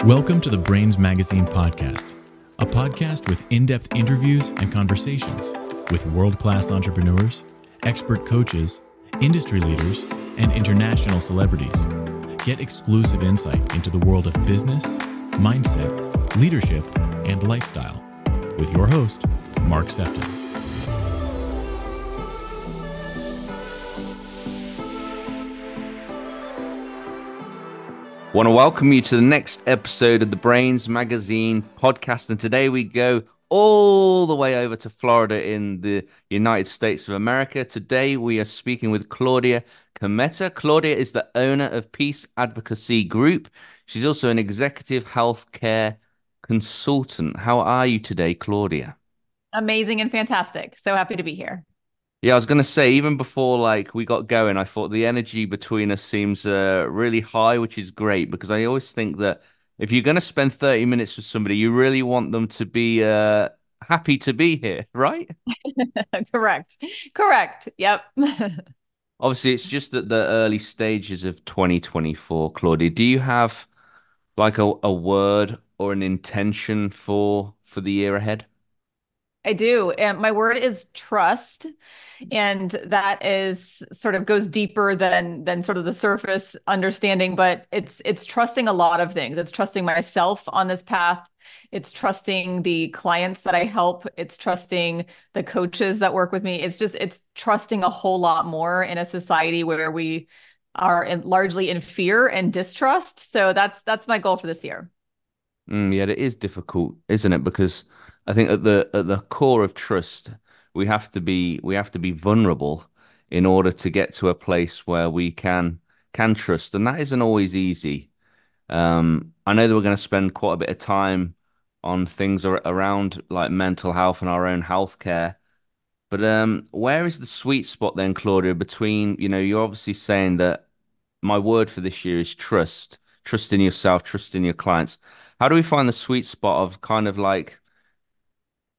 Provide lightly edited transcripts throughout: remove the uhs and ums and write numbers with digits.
Welcome to the Brains Magazine podcast, a podcast with in-depth interviews and conversations with world-class entrepreneurs, expert coaches, industry leaders, and international celebrities. Get exclusive insight into the world of business, mindset, leadership, and lifestyle with your host, Mark Sefton. Want to welcome you to the next episode of the Brains Magazine podcast. And today we go all the way over to Florida in the United States of America. Today we are speaking with Claudia Cometa. Claudia is the owner of Peace Advocacy Group. She's also an executive healthcare consultant. How are you today, Claudia? Amazing and fantastic. So happy to be here. Yeah, I was going to say, even before we got going, I thought the energy between us seems really high, which is great because I always think that if you're going to spend 30 minutes with somebody, you really want them to be happy to be here, right? Correct. Yep. Obviously, it's just at the early stages of 2024, Claudia. Do you have like a word or an intention for the year ahead? I do. And my word is trust. And that is sort of goes deeper than sort of the surface understanding, but it's trusting a lot of things. It's trusting myself on this path. It's trusting the clients that I help. It's trusting the coaches that work with me. It's trusting a whole lot more in a society where we are largely in fear and distrust. So that's my goal for this year. Yeah, it is difficult, isn't it? Because I think at the core of trust, we have to be vulnerable in order to get to a place where we can trust, and that isn't always easy. I know that we're going to spend quite a bit of time on things around like mental health and our own healthcare. But where is the sweet spot then, Claudia, between, you're obviously saying that my word for this year is trust, trust in yourself, trust in your clients. How do we find the sweet spot of kind of like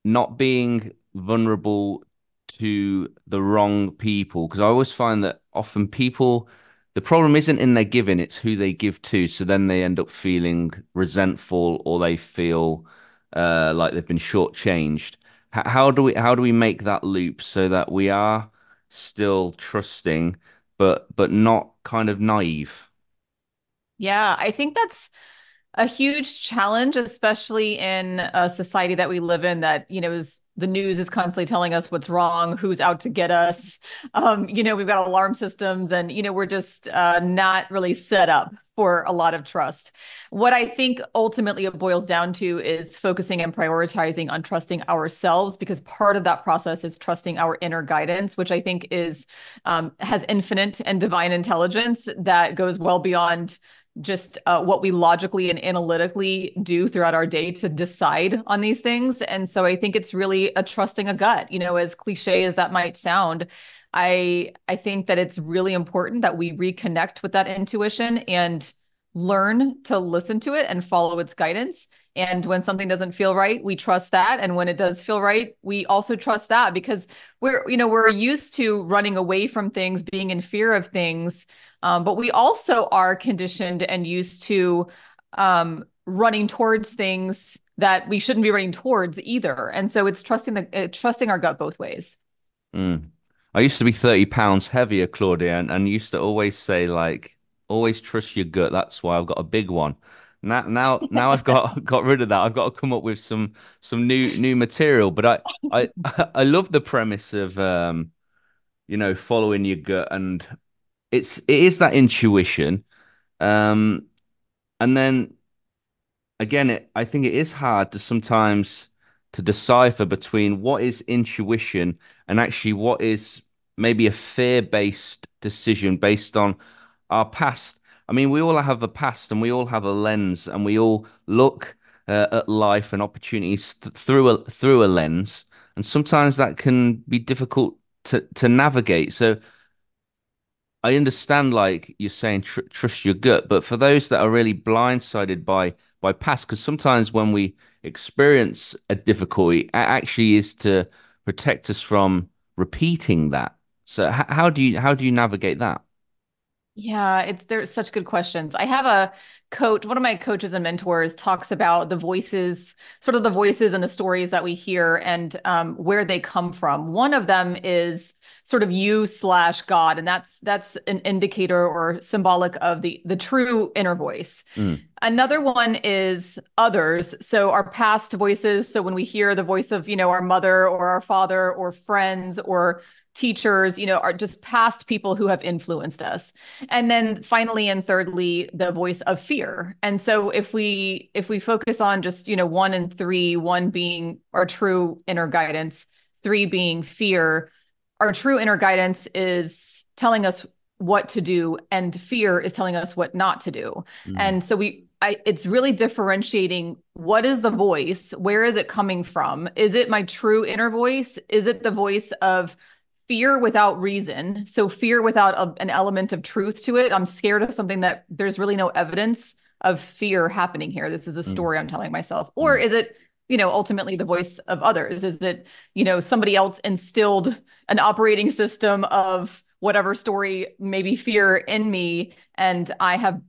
not being vulnerable to the wrong people? Because I always find that often people, the problem isn't in their giving, it's who they give to. So then they end up feeling resentful or they feel like they've been shortchanged. How do we make that loop so that we are still trusting, but not kind of naive? Yeah, I think that's a huge challenge, especially in a society that we live in that, is the news is constantly telling us what's wrong, who's out to get us. We've got alarm systems and, we're just not really set up for a lot of trust. What I think ultimately it boils down to is focusing and prioritizing on trusting ourselves, because part of that process is trusting our inner guidance, which I think is has infinite and divine intelligence that goes well beyond just what we logically and analytically do throughout our day to decide on these things. And so I think it's really a trusting a gut, as cliche as that might sound. I think that it's really important that we reconnect with that intuition and learn to listen to it and follow its guidance. And when something doesn't feel right, we trust that. And when it does feel right, we also trust that, because we're used to running away from things, being in fear of things. But we also are conditioned and used to running towards things that we shouldn't be running towards either. And so it's trusting our gut both ways. Mm. I used to be 30 pounds heavier, Claudia, and used to always say like, always trust your gut. That's why I've got a big one. Now I've got rid of that. I've got to come up with some new material. But I I love the premise of following your gut, and it is that intuition. Um, and then again, I think it is hard to sometimes to decipher between what is intuition and actually what is maybe a fear-based decision based on our past. I mean, we all have a past and we all have a lens and we all look at life and opportunities through a lens. And sometimes that can be difficult to navigate. So I understand, like you're saying, trust your gut, but for those that are really blindsided by past, because sometimes when we experience a difficulty, it actually is to protect us from repeating that. So how do you navigate that? Yeah, there's such good questions. I have a coach, one of my coaches and mentors talks about the voices, sort of the voices and the stories that we hear and where they come from. One of them is sort of you slash God, and that's an indicator or symbolic of the true inner voice. Mm, Another one is others. So our past voices. So when we hear the voice of, our mother or our father or friends or teachers, are just past people who have influenced us. And then finally and thirdly, the voice of fear. And so if we focus on just, one and three, one being our true inner guidance, three being fear, our true inner guidance is telling us what to do and fear is telling us what not to do. mm, And so it's really differentiating what is the voice, where is it coming from? Is it my true inner voice? Is it the voice of fear without reason? So fear without an element of truth to it. I'm scared of something that there's really no evidence of fear happening here. This is a mm, story I'm telling myself. Or mm, is it, ultimately the voice of others? Is it, somebody else instilled an operating system of whatever story, maybe fear in me, and I have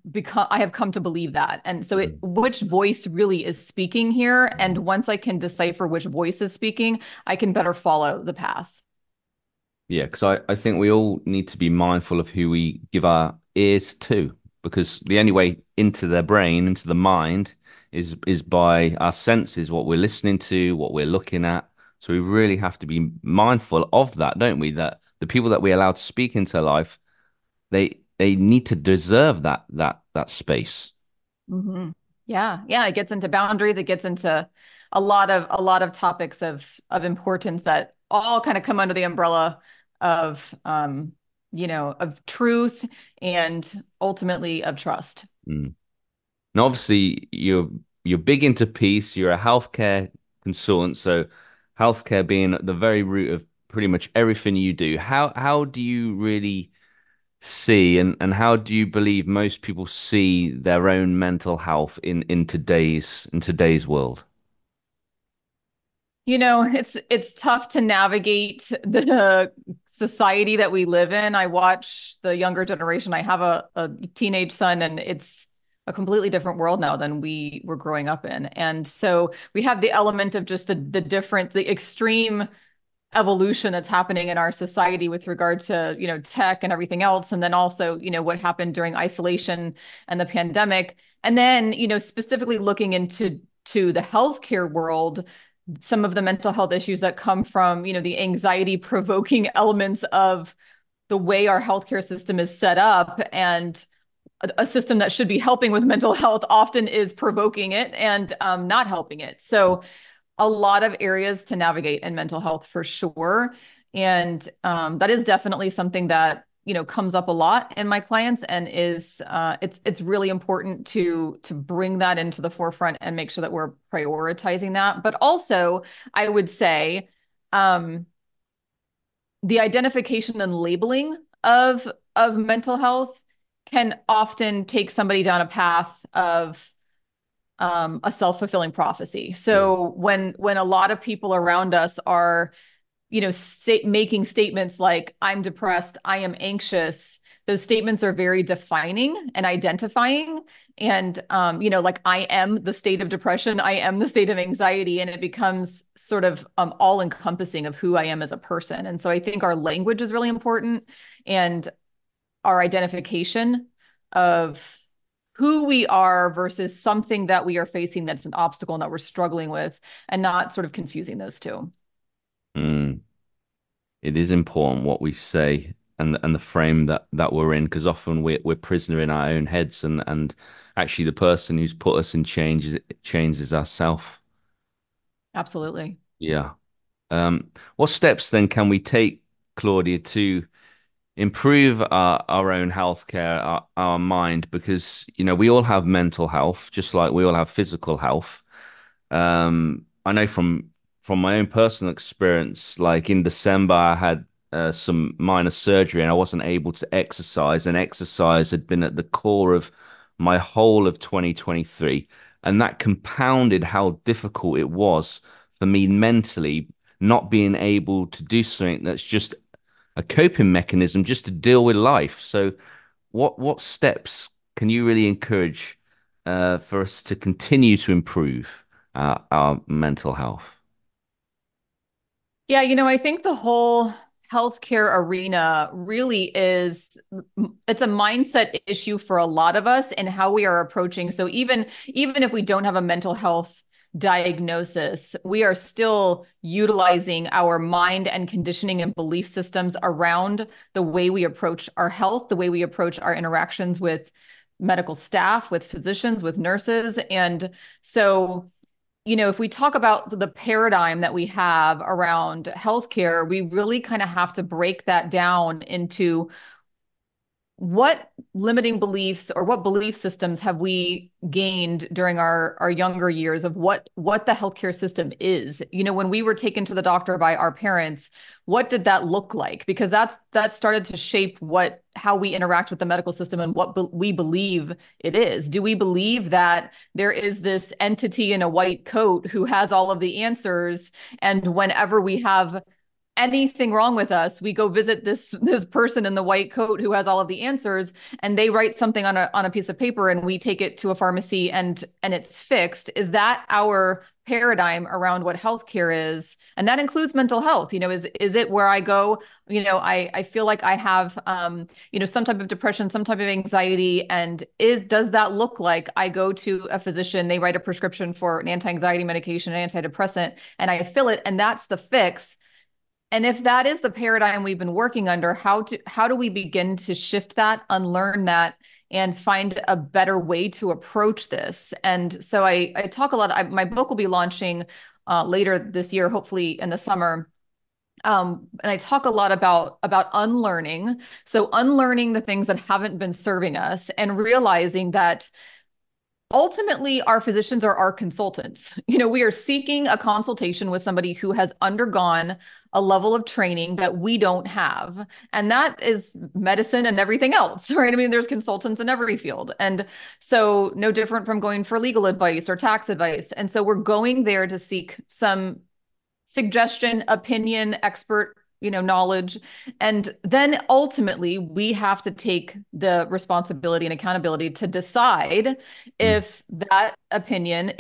come to believe that. And so mm. which voice really is speaking here? And once I can decipher which voice is speaking, I can better follow the path. Yeah, because I think we all need to be mindful of who we give our ears to, because the only way into their brain, into the mind, is by our senses, what we're listening to, what we're looking at. So we really have to be mindful of that, don't we? That the people that we allow to speak into life, they need to deserve that space. Mm-hmm. Yeah. It gets into boundaries. It gets into a lot of topics of importance that all kind of come under the umbrella of of truth and ultimately of trust. Mm. And obviously, you're big into peace. You're a healthcare consultant, so healthcare being at the very root of pretty much everything you do. How do you really see and how do you believe most people see their own mental health in today's world? It's tough to navigate the society that we live in. I watch the younger generation. I have a teenage son, and it's a completely different world now than we were growing up in. And so we have the element of just the extreme evolution that's happening in our society with regard to, tech and everything else. And then also, what happened during isolation and the pandemic. And then, specifically looking into the healthcare world, some of the mental health issues that come from, the anxiety provoking elements of the way our healthcare system is set up, and a system that should be helping with mental health often is provoking it and not helping it. So a lot of areas to navigate in mental health for sure. And that is definitely something that, comes up a lot in my clients, and is it's really important to bring that into the forefront and make sure that we're prioritizing that. But also, I would say um, the identification and labeling of mental health can often take somebody down a path of a self-fulfilling prophecy. Yeah. So when a lot of people around us are, making statements like "I'm depressed," "I am anxious," those statements are very defining and identifying. And like "I am the state of depression," "I am the state of anxiety," and it becomes sort of all-encompassing of who I am as a person. And so I think our language is really important, and our identification of who we are versus something that we are facing that's an obstacle and that we're struggling with, and not sort of confusing those two. Mm. It is important what we say and the frame that we're in, because often we're prisoner in our own heads, and actually the person who's put us in changes ourselves. Absolutely. Yeah. What steps then can we take, Claudia, to improve our own healthcare, our mind? Because, we all have mental health, just like we all have physical health. I know from my own personal experience, like in December, I had some minor surgery and I wasn't able to exercise, and exercise had been at the core of my whole of 2023. And that compounded how difficult it was for me mentally, not being able to do something that's just a coping mechanism just to deal with life. So what steps can you really encourage for us to continue to improve our mental health? Yeah, I think the whole healthcare arena really it's a mindset issue for a lot of us and how we are approaching. So even if we don't have a mental health diagnosis, we are still utilizing our mind and conditioning and belief systems around the way we approach our health, the way we approach our interactions with medical staff, with physicians, with nurses. And so if we talk about the paradigm that we have around healthcare, we really kind of have to break that down into what limiting beliefs or what belief systems have we gained during our younger years of what the healthcare system is. When we were taken to the doctor by our parents, what did that look like? Because that started to shape how we interact with the medical system and what we believe it is. Do we believe that there is this entity in a white coat who has all of the answers, and whenever we have anything wrong with us, we go visit this person in the white coat who has all of the answers, and they write something on a piece of paper, and we take it to a pharmacy and it's fixed? Is that our paradigm around what healthcare is? And that includes mental health. Is it where I go, I feel like I have some type of depression, some type of anxiety, and does that look like I go to a physician, they write a prescription for an anti-anxiety medication, an antidepressant, and I fill it, and that's the fix? And if that is the paradigm we've been working under, how do we begin to shift that, unlearn that, and find a better way to approach this? And so I talk a lot. My book will be launching later this year, hopefully in the summer. And I talk a lot about unlearning. So unlearning the things that haven't been serving us and realizing that ultimately our physicians are our consultants. We are seeking a consultation with somebody who has undergone a level of training that we don't have. And that is medicine and everything else, right? I mean, there's consultants in every field. And so no different from going for legal advice or tax advice. And so we're going there to seek some suggestion, opinion, expert knowledge. And then ultimately we have to take the responsibility and accountability to decide if that opinion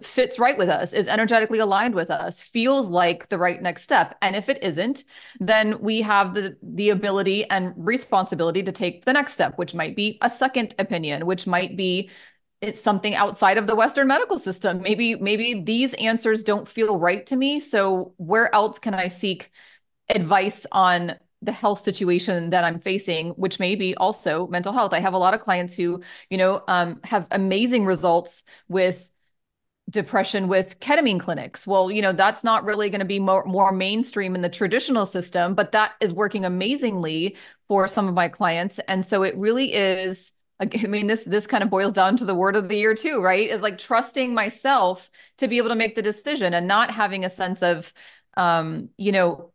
fits right with us, is energetically aligned with us, feels like the right next step. And if it isn't, then we have the ability and responsibility to take the next step, which might be a second opinion, which might be it's something outside of the Western medical system. Maybe these answers don't feel right to me. So where else can I seek advice on the health situation that I'm facing, which may be also mental health? I have a lot of clients who, have amazing results with depression with ketamine clinics. Well, that's not really going to be more mainstream in the traditional system, but that is working amazingly for some of my clients. And so it really is, I mean, this kind of boils down to the word of the year too, right? Is like trusting myself to be able to make the decision and not having a sense of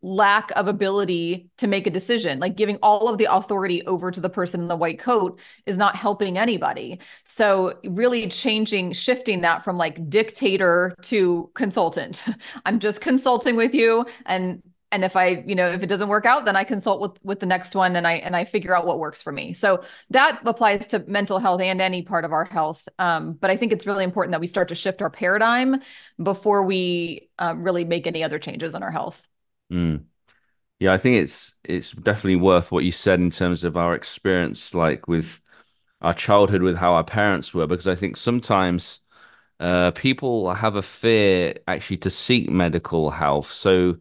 lack of ability to make a decision. Like giving all of the authority over to the person in the white coat is not helping anybody. So really shifting that from like dictator to consultant. I'm just consulting with you, and if if it doesn't work out, then I consult with the next one, and I figure out what works for me. So that applies to mental health and any part of our health. But I think it's really important that we start to shift our paradigm before we really make any other changes in our health. Yeah, I think it's definitely worth what you said in terms of our experience, like with our childhood, with how our parents were, because I think sometimes people have a fear actually to seek medical health. So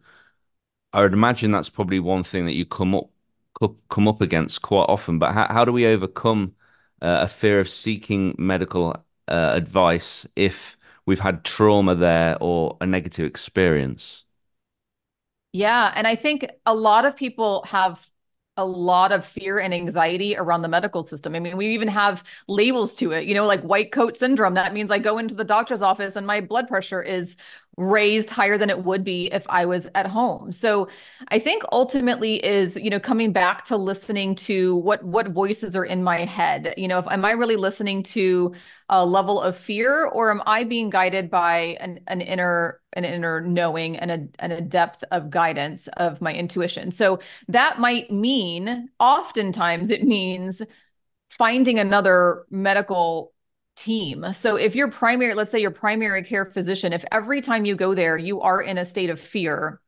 I would imagine that's probably one thing that you come up against quite often. But how do we overcome a fear of seeking medical advice if we've had trauma there or a negative experience? Yeah, and I think a lot of people have a lot of fear and anxiety around the medical system. I mean, we even have labels to it, like white coat syndrome. That means I go into the doctor's office and my blood pressure is raised higher than it would be if I was at home. So I think ultimately is, coming back to listening to what voices are in my head. Am I really listening to a level of fear, or am I being guided by an inner knowing and a depth of guidance of my intuition? So that might mean, oftentimes it means finding another medical team. So if let's say your primary care physician, if every time you go there, you are in a state of fear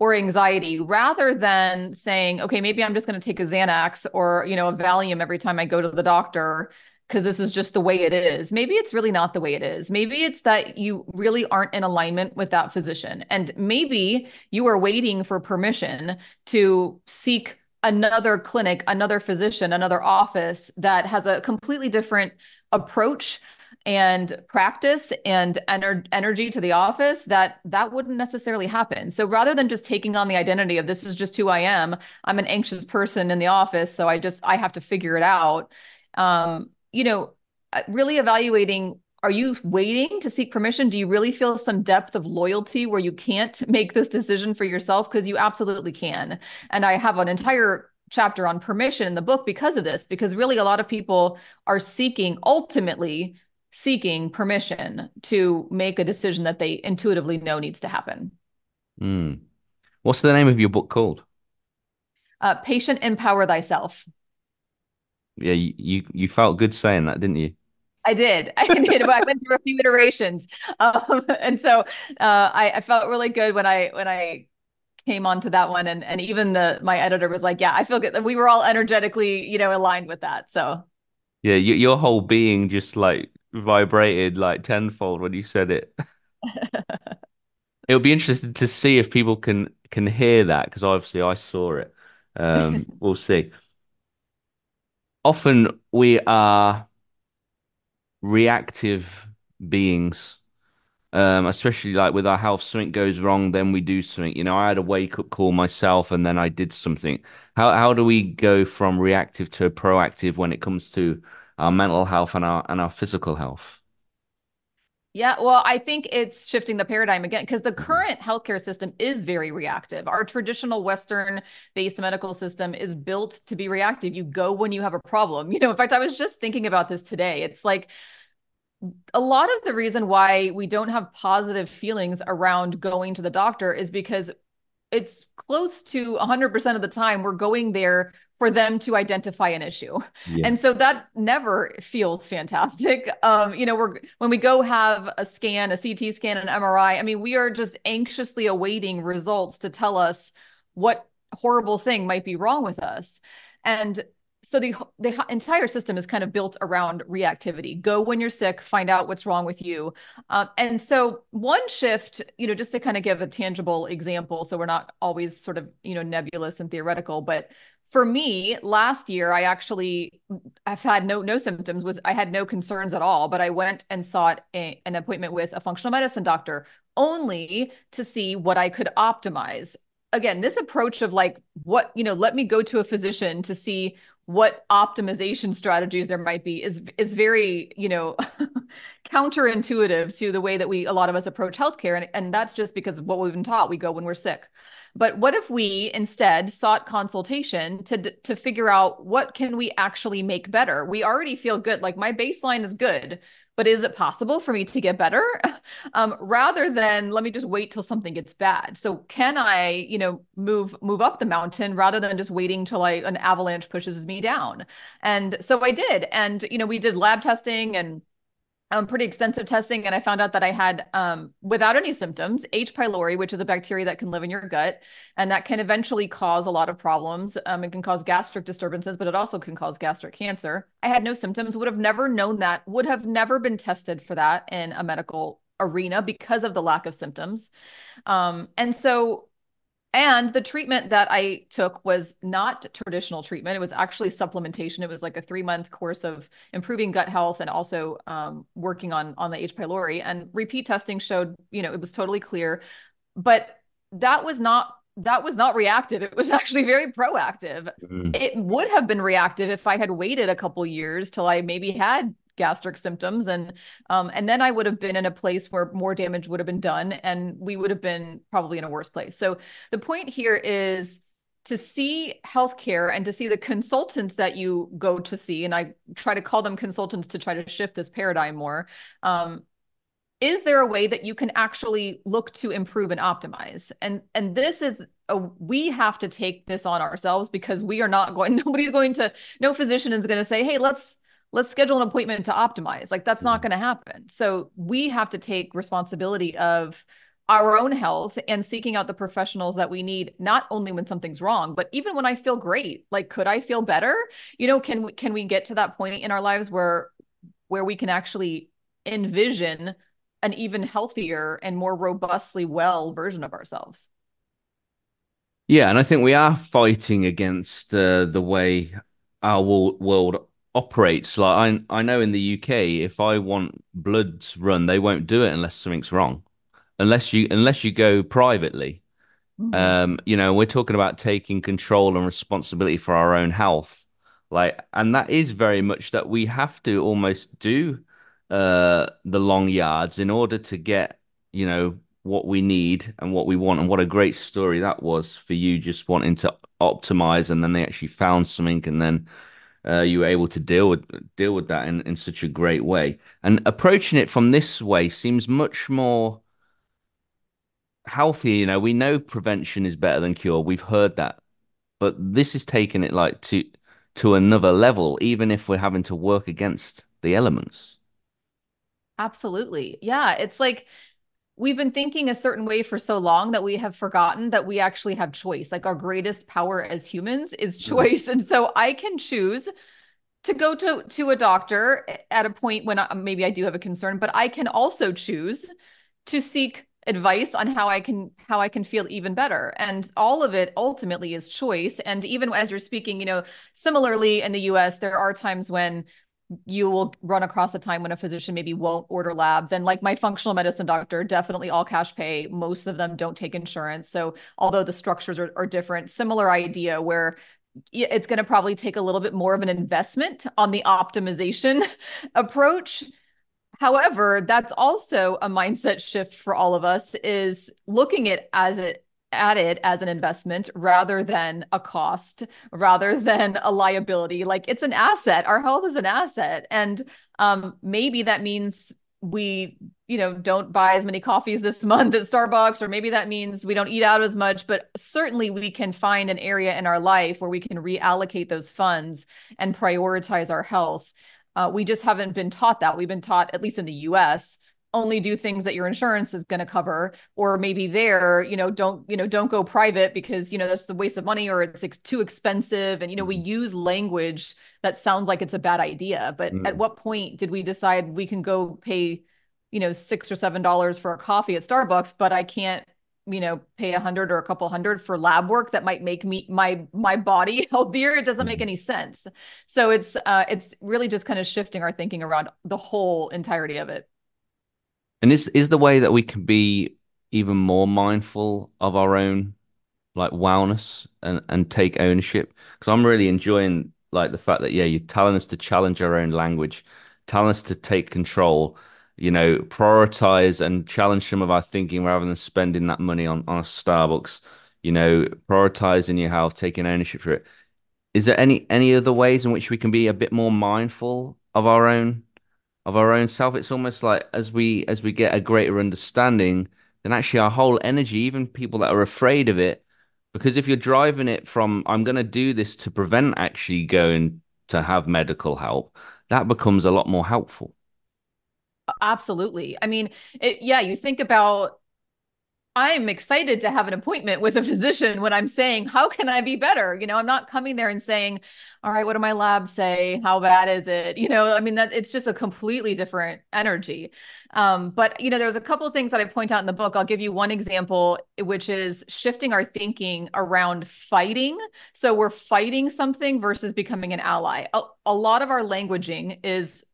or anxiety, rather than saying, okay, maybe I'm just going to take a Xanax or, a Valium every time I go to the doctor, because this is just the way it is. Maybe it's really not the way it is. Maybe it's that you really aren't in alignment with that physician. And maybe you are waiting for permission to seek another clinic, another physician, another office that has a completely different approach and practice and energy to the office, that wouldn't necessarily happen. So rather than just taking on the identity of, this is just who I am, I'm an anxious person in the office, so I have to figure it out. Really evaluating, are you waiting to seek permission? Do you really feel some depth of loyalty where you can't make this decision for yourself? Because you absolutely can. And I have an entire chapter on permission in the book because of this, because really a lot of people are ultimately seeking permission to make a decision that they intuitively know needs to happen. What's the name of your book called? Patient Empower Thyself. Yeah, you felt good saying that, didn't you? I did. I went through a few iterations, and so I felt really good when I came onto that one, and even my editor was like, "Yeah, I feel good." We were all energetically, aligned with that. So yeah, your whole being just like vibrated like tenfold when you said it. It'll be interesting to see if people can hear that, because obviously I saw it. We'll see. Often we are reactive beings, especially like with our health. Something goes wrong, then we do something. I had a wake up call myself, and then I did something. How do we go from reactive to proactive when it comes to our mental health and our physical health? Yeah, well, I think it's shifting the paradigm again, because the current healthcare system is very reactive. Our traditional Western-based medical system is built to be reactive. You go when you have a problem. In fact, I was just thinking about this today. It's like a lot of the reason why we don't have positive feelings around going to the doctor is because it's close to 100% of the time we're going there for them to identify an issue. Yeah. And so that never feels fantastic. When we go have a scan, a CT scan, an MRI, I mean, we are just anxiously awaiting results to tell us what horrible thing might be wrong with us. And so the entire system is kind of built around reactivity. Go when you're sick, find out what's wrong with you. And so one shift, just to kind of give a tangible example, so we're not always sort of, nebulous and theoretical, but for me, last year, I've had no symptoms, I had no concerns at all, but I went and sought an appointment with a functional medicine doctor only to see what I could optimize. Again, this approach of like, let me go to a physician to see what optimization strategies there might be is very, counterintuitive to the way that a lot of us approach healthcare. And that's just because of what we've been taught. We go when we're sick. But what if we instead sought consultation to figure out what can we actually make better? We already feel good. Like my baseline is good, but is it possible for me to get better? Rather than let me just wait till something gets bad. So can I, move up the mountain rather than just waiting till an avalanche pushes me down? And so I did. And, we did lab testing and pretty extensive testing. And I found out that I had, without any symptoms, H. pylori, which is a bacteria that can live in your gut. And that can eventually cause a lot of problems. It can cause gastric disturbances, but it also can cause gastric cancer. I had no symptoms, would have never known that, would have never been tested for that in a medical arena because of the lack of symptoms. And the treatment that I took was not traditional treatment. It was actually supplementation. It was like a 3-month course of improving gut health and also working on the H. pylori. And repeat testing showed, it was totally clear. But that was not reactive. It was actually very proactive. It would have been reactive if I had waited a couple years till I maybe had gastric symptoms. And then I would have been in a place where more damage would have been done, and we would have been probably in a worse place. So the point here is to see healthcare and to see the consultants that you go to see, and I try to call them consultants to try to shift this paradigm more. Is there a way that you can actually look to improve and optimize? And this is we have to take this on ourselves, because we are not going, nobody's going to, no physician is going to say, hey, let's schedule an appointment to optimize. Like, that's not going to happen. So we have to take responsibility of our own health and seeking out the professionals that we need, not only when something's wrong, but even when I feel great. Like, could I feel better? Can we get to that point in our lives where we can actually envision an even healthier and more robustly well version of ourselves? Yeah, and I think we are fighting against the way our world operates. Like, I know in the UK, if I want bloods run, they won't do it unless something's wrong, unless you go privately. We're talking about taking control and responsibility for our own health. Like, and that is very much that we have to almost do the long yards in order to get, what we need and what we want. And what a great story that was for you, just wanting to optimize, and then they actually found something, and then you were able to deal with that in such a great way. And approaching it from this way seems much more healthy. We know prevention is better than cure. We've heard that, but this is taking it like to another level, even if we're having to work against the elements. Absolutely. Yeah. It's like we've been thinking a certain way for so long that we have forgotten that we actually have choice. Like, our greatest power as humans is choice. And so I can choose to go to a doctor at a point when maybe I do have a concern, but I can also choose to seek advice on how I can feel even better. And all of it ultimately is choice. And even as you're speaking, similarly in the US, there are times when you will run across a time when a physician maybe won't order labs. And like my functional medicine doctor, definitely all cash pay. Most of them don't take insurance. So although the structures are different, similar idea where it's going to probably take a little bit more of an investment on the optimization approach. However, that's also a mindset shift for all of us, is looking at it as an investment rather than a cost, rather than a liability. Like, it's an asset. Our health is an asset. And maybe that means we, don't buy as many coffees this month at Starbucks, or maybe that means we don't eat out as much, but certainly we can find an area in our life where we can reallocate those funds and prioritize our health. We just haven't been taught that. We've been taught, at least in the US, only do things that your insurance is going to cover, or maybe don't go private because, that's the waste of money, or it's too expensive. And, we use language that sounds like it's a bad idea. But at what point did we decide we can go pay, $6 or $7 for a coffee at Starbucks, but I can't, pay $100 or a couple hundred for lab work that might make my body healthier? It doesn't make any sense. So it's really just kind of shifting our thinking around the whole entirety of it. And is the way that we can be even more mindful of our own, like, wellness and take ownership? Because I'm really enjoying, like, the fact that, yeah, you're telling us to challenge our own language, telling us to take control, prioritize and challenge some of our thinking rather than spending that money on a Starbucks, prioritizing your health, taking ownership for it. Is there any other ways in which we can be a bit more mindful of our own self? It's almost like as we get a greater understanding, then actually our whole energy, even people that are afraid of it, because if you're driving it from, I'm going to do this to prevent actually going to have medical help, that becomes a lot more helpful. Absolutely. I mean, you think about, I'm excited to have an appointment with a physician when I'm saying, how can I be better? I'm not coming there and saying, all right, what do my labs say? How bad is it? I mean, that it's just a completely different energy. But there's a couple of things that I point out in the book. I'll give you one example, which is shifting our thinking around fighting. So we're fighting something versus becoming an ally. A lot of our languaging is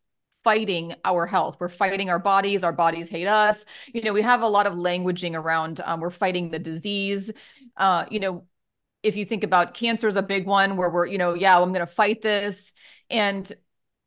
fighting our health. We're fighting our bodies hate us. We have a lot of languaging around, we're fighting the disease. If you think about cancer is a big one where we're, I'm going to fight this. And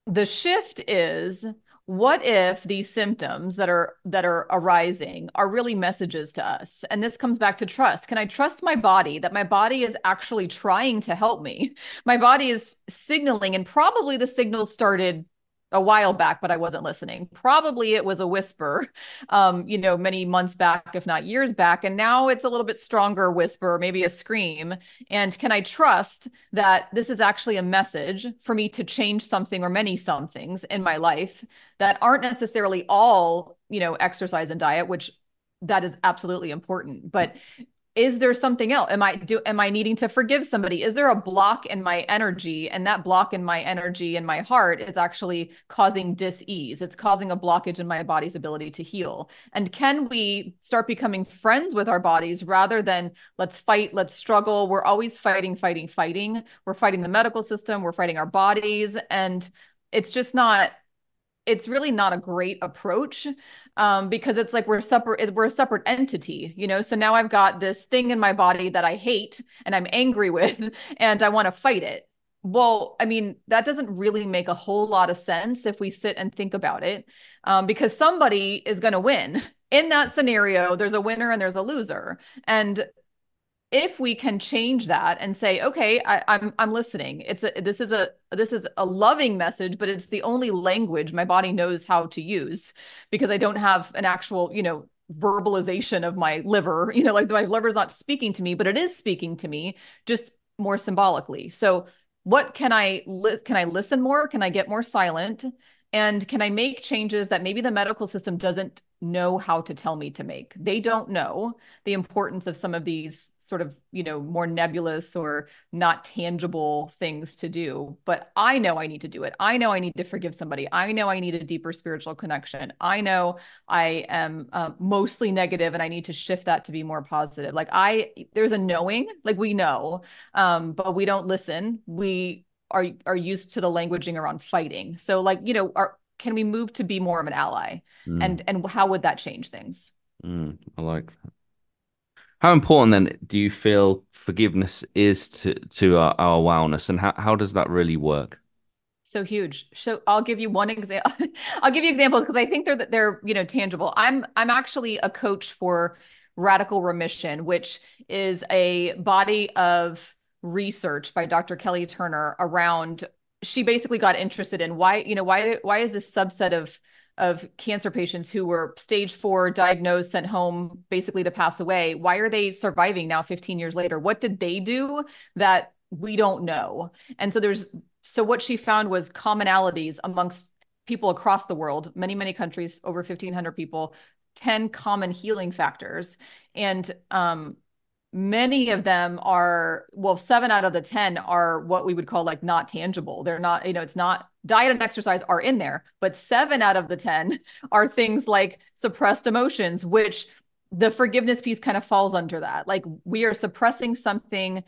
the shift is, what if these symptoms that are arising are really messages to us? And this comes back to trust. Can I trust my body, that my body is actually trying to help me? My body is signaling, and probably the signals started a while back, but I wasn't listening. Probably it was a whisper, many months back, if not years back. And now it's a little bit stronger whisper, maybe a scream. And can I trust that this is actually a message for me to change something or many somethings in my life that aren't necessarily all, exercise and diet, which that is absolutely important. But is there something else? Am I needing to forgive somebody? Is there a block in my energy? And that block in my energy in my heart is actually causing dis-ease. It's causing a blockage in my body's ability to heal. And can we start becoming friends with our bodies rather than let's fight, let's struggle? We're always fighting. We're fighting the medical system. We're fighting our bodies. And it's really not a great approach, because it's like we're a separate entity, So now I've got this thing in my body that I hate and I'm angry with, and I want to fight it. Well, I mean, that doesn't really make a whole lot of sense if we sit and think about it, because somebody is going to win. In that scenario, there's a winner and there's a loser. And if we can change that and say, okay, I'm listening. This is a loving message, but it's the only language my body knows how to use, because I don't have an actual, verbalization of my liver, like my liver's not speaking to me, but it is speaking to me, just more symbolically. So what can I listen more? Can I get more silent? And can I make changes that maybe the medical system doesn't know how to tell me to make? They don't know the importance of some of these sort of, more nebulous or not tangible things to do. But I know I need to do it. I know I need to forgive somebody. I know I need a deeper spiritual connection. I know I am mostly negative and I need to shift that to be more positive. Like there's a knowing, like we know, but we don't listen. We are used to the languaging around fighting. So like, can we move to be more of an ally? And how would that change things? I like that. How important then do you feel forgiveness is to our wellness, and how does that really work? So huge. So I'll give you one example. I'll give you examples because I think they're tangible. I'm actually a coach for Radical Remission, which is a body of research by Dr. Kelly Turner around. She basically got interested in why is this subset of cancer patients who were stage 4 diagnosed, sent home basically to pass away, why are they surviving now 15 years later? What did they do that we don't know? And so what she found was commonalities amongst people across the world, many countries, over 1,500 people, 10 common healing factors. And many of them are, 7 out of the 10 are what we would call like not tangible. They're not, it's not, diet and exercise are in there, but 7 out of the 10 are things like suppressed emotions, which the forgiveness piece kind of falls under that. Like we are suppressing something.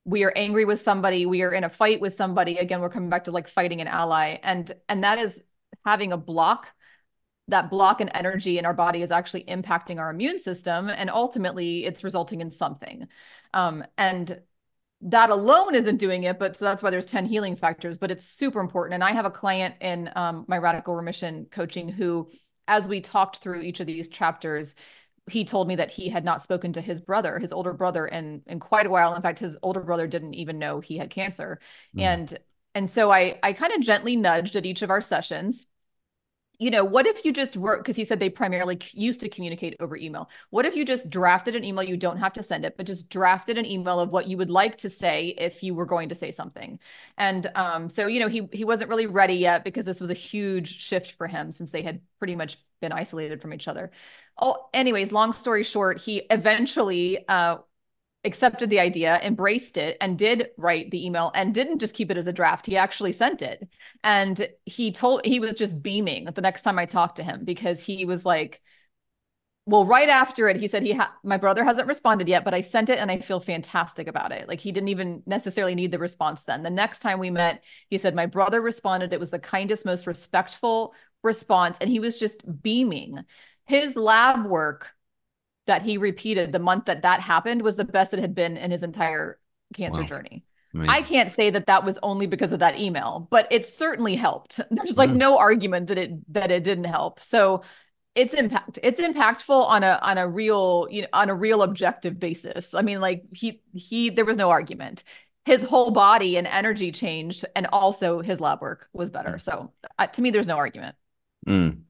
We are angry with somebody. We are in a fight with somebody. Again, we're coming back to like fighting an ally. And that is having a block. That block and energy in our body is actually impacting our immune system. And ultimately it's resulting in something. And that alone isn't doing it, but so that's why there's 10 healing factors, but it's super important. And I have a client in my Radical Remission coaching who, as we talked through each of these chapters, he told me that he had not spoken to his older brother in quite a while. In fact, his older brother didn't even know he had cancer. And so I kind of gently nudged at each of our sessions, what if you just work? Because he said they primarily used to communicate over email. What if you just drafted an email? You don't have to send it, but just drafted an email of what you would like to say if you were going to say something. And so, he wasn't really ready yet because this was a huge shift for him since they had pretty much been isolated from each other. Oh, anyways, long story short, he eventually accepted the idea, embraced it, and did write the email and didn't just keep it as a draft. He actually sent it. And he was just beaming the next time I talked to him because he was like, well, right after it, he said my brother hasn't responded yet, but I sent it and I feel fantastic about it. Like he didn't even necessarily need the response then. The next time we met, he said, my brother responded. It was the kindest, most respectful response. And he was just beaming. His lab work that he repeated the month that happened was the best it had been in his entire cancer journey. I Amazing. can't say that that was only because of that email, but it certainly helped. There's like no argument that it didn't help. So it's impactful on a real, on a real objective basis. I mean, like he there was no argument. His whole body and energy changed, and also his lab work was better. So to me, there's no argument. Mm.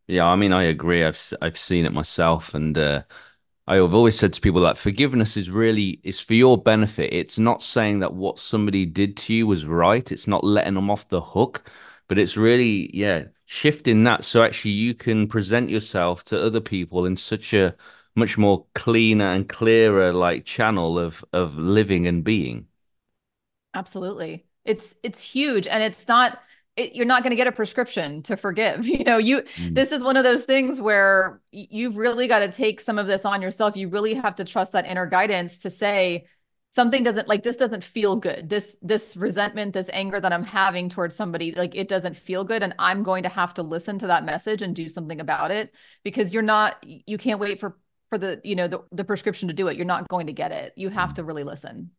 Yeah, I mean, I agree. I've seen it myself, and I've always said to people that forgiveness is for your benefit. It's not saying that what somebody did to you was right. It's not letting them off the hook, but it's really, yeah, shifting that so actually you can present yourself to other people in such a much more cleaner and clearer like channel of living and being. Absolutely. It's huge, and it's not you're not going to get a prescription to forgive. Mm. This is one of those things where you've really got to take some of this on yourself. You really have to trust that inner guidance to say something doesn't like this doesn't feel good. This resentment, this anger that I'm having towards somebody, like it doesn't feel good, and I'm going to have to listen to that message and do something about it, because you can't wait for the prescription to do it. You're not going to get it. You have to really listen.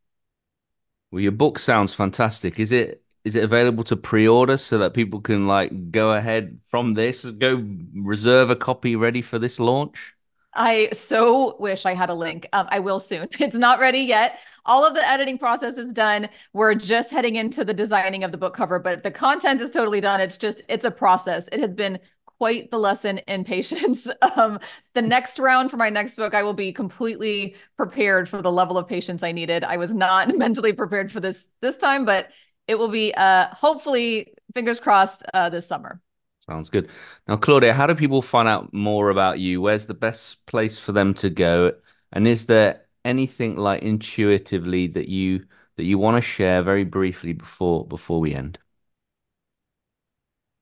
Well, your book sounds fantastic. Is it available to pre-order so that people can like go ahead from this, go reserve a copy ready for this launch? I so wish I had a link. I will soon. It's not ready yet. All of the editing process is done. We're just heading into the designing of the book cover, but the content is totally done. It's a process. It has been quite the lesson in patience. The next round for my next book, I will be completely prepared for the level of patience I needed. I was not mentally prepared for this time, but it will be hopefully, fingers crossed, this summer. Sounds good. Now, Claudia, how do people find out more about you? Where's the best place for them to go? And is there anything like intuitively that you want to share very briefly before we end?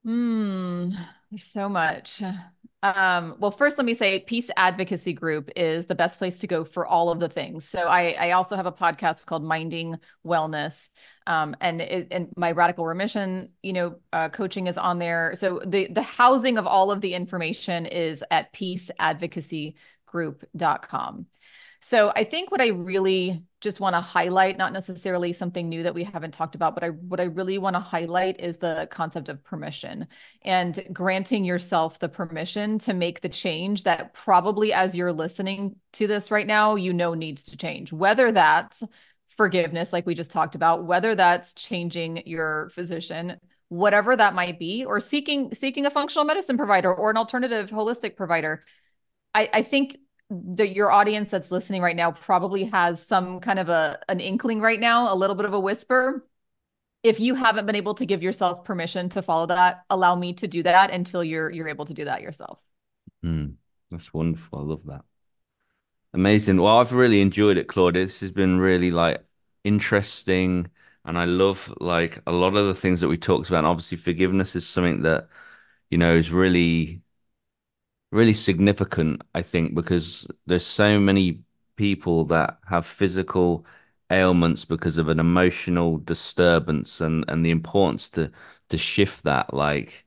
There's so much. Well, first, let me say Peace Advocacy Group is the best place to go for all of the things. So I also have a podcast called Minding Wellness. And my Radical Remission, coaching is on there. So the housing of all of the information is at peaceadvocacygroup.com. So I think what I really just want to highlight, not necessarily something new that we haven't talked about, but what I really want to highlight is the concept of permission and granting yourself the permission to make the change that probably, as you're listening to this right now, needs to change, whether that's forgiveness, like we just talked about, whether that's changing your physician, whatever that might be, or seeking a functional medicine provider or an alternative holistic provider. I think that your audience that's listening right now probably has some kind of an inkling right now, a little bit of a whisper. If you haven't been able to give yourself permission to follow that, allow me to do that until you're able to do that yourself. That's wonderful. I love that. Amazing. Well, I've really enjoyed it, Claudia. This has been really like interesting, and I love like a lot of the things that we talked about. And obviously, forgiveness is something that is really really significant, I think, because there's so many people that have physical ailments because of an emotional disturbance, and the importance to shift that. Like,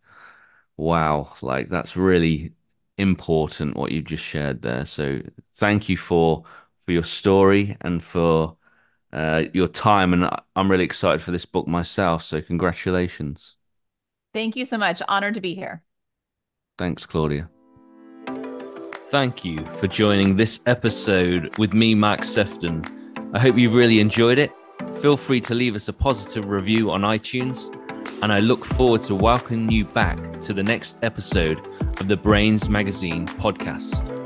wow, like that's really important what you just shared there. So thank you for your story and for your time. And I'm really excited for this book myself. So congratulations. Thank you so much. Honored to be here. Thanks, Claudia. Thank you for joining this episode with me, Mark Sefton. I hope you've really enjoyed it. Feel free to leave us a positive review on iTunes, and I look forward to welcoming you back to the next episode of the Brains Magazine podcast.